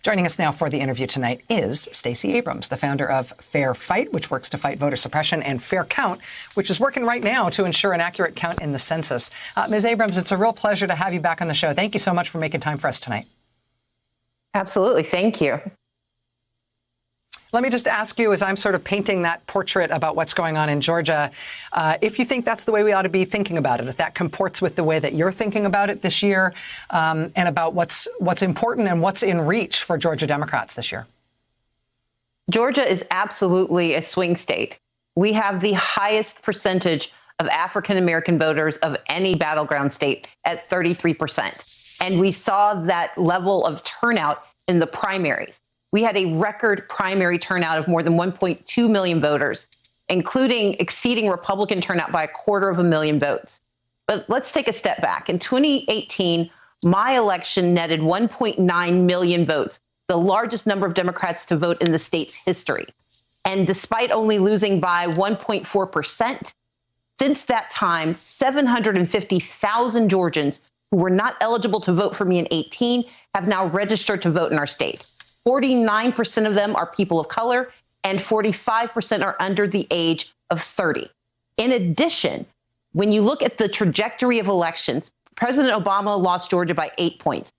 Joining us now for the interview tonight is Stacey Abrams, the founder of Fair Fight, which works to fight voter suppression, and Fair Count, which is working right now to ensure an accurate count in the census. Ms. Abrams, it's a real pleasure to have you back on the show. Thank you so much for making time for us tonight. Absolutely. Thank you. Let me just ask you, as I'm sort of painting that portrait about what's going on in Georgia, if you think that's the way we ought to be thinking about it, if that comports with the way that you're thinking about it this year, and about what's important and what's in reach for Georgia Democrats this year. Georgia is absolutely a swing state. We have the highest percentage of African-American voters of any battleground state at 33%. And we saw that level of turnout in the primaries. We had a record primary turnout of more than 1.2 million voters, including exceeding Republican turnout by 250,000 votes. But let's take a step back. In 2018, my election netted 1.9 million votes, the largest number of Democrats to vote in the state's history. And despite only losing by 1.4%, since that time, 750,000 Georgians who were not eligible to vote for me in 2018 have now registered to vote in our state. 49% of them are people of color, and 45% are under the age of 30. In addition, when you look at the trajectory of elections, President Obama lost Georgia by 8 points.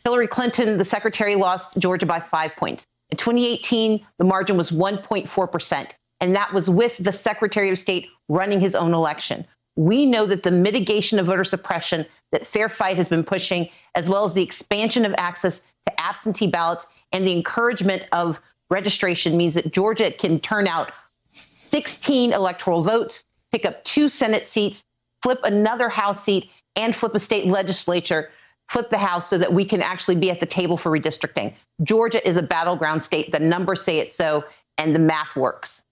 Hillary Clinton, the secretary, lost Georgia by 5 points. In 2018, the margin was 1.4%, and that was with the Secretary of State running his own election. We know that the mitigation of voter suppression that Fair Fight has been pushing, as well as the expansion of access to absentee ballots and the encouragement of registration, means that Georgia can turn out 16 electoral votes, pick up 2 Senate seats, flip another House seat, and flip a state legislature, flip the House, so that we can actually be at the table for redistricting. Georgia is a battleground state. The numbers say it so, and the math works.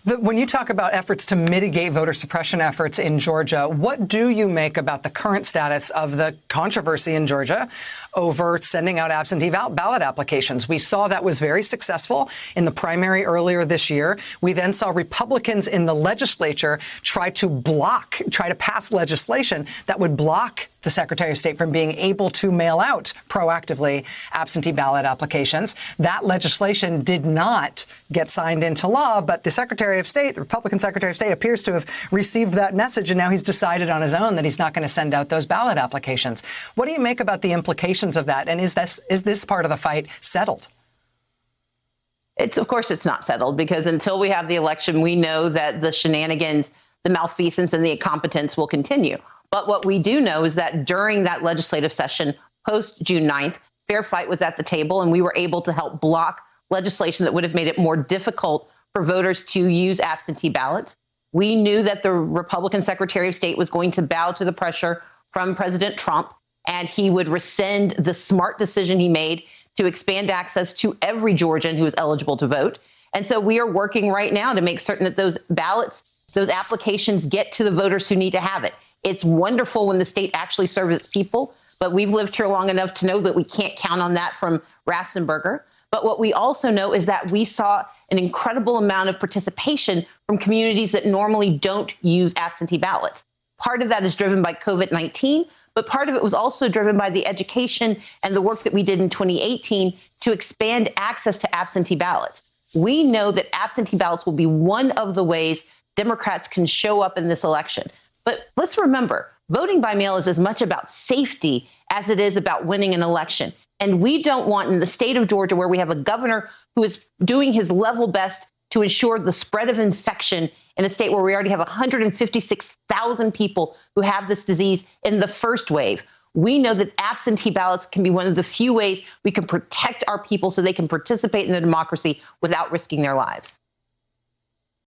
When you talk about efforts to mitigate voter suppression efforts in Georgia, what do you make about the current status of the controversy in Georgia over sending out absentee ballot applications? We saw that was very successful in the primary earlier this year. We then saw Republicans in the legislature try to pass legislation that would block the Secretary of State from being able to mail out proactively absentee ballot applications. That legislation did not get signed into law, but the Secretary of State, the Republican Secretary of State, appears to have received that message, and now he's decided on his own that he's not going to send out those ballot applications. What do you make about the implications of that, and is this part of the fight settled? Of course it's not settled, because until we have the election, we know that the shenanigans, the malfeasance, and the incompetence will continue. But what we do know is that during that legislative session post June 9th, Fair Fight was at the table, and we were able to help block legislation that would have made it more difficult for voters to use absentee ballots. We knew that the Republican Secretary of State was going to bow to the pressure from President Trump, and he would rescind the smart decision he made to expand access to every Georgian who is eligible to vote. And so we are working right now to make certain that those ballots, those applications, get to the voters who need to have it. It's wonderful when the state actually serves its people, but we've lived here long enough to know that we can't count on that from Raffensperger. But what we also know is that we saw an incredible amount of participation from communities that normally don't use absentee ballots. Part of that is driven by COVID-19, but part of it was also driven by the education and the work that we did in 2018 to expand access to absentee ballots. We know that absentee ballots will be one of the ways Democrats can show up in this election. But let's remember, voting by mail is as much about safety as it is about winning an election. And we don't want, in the state of Georgia, where we have a governor who is doing his level best to ensure the spread of infection in a state where we already have 156,000 people who have this disease in the first wave. We know that absentee ballots can be one of the few ways we can protect our people so they can participate in the democracy without risking their lives.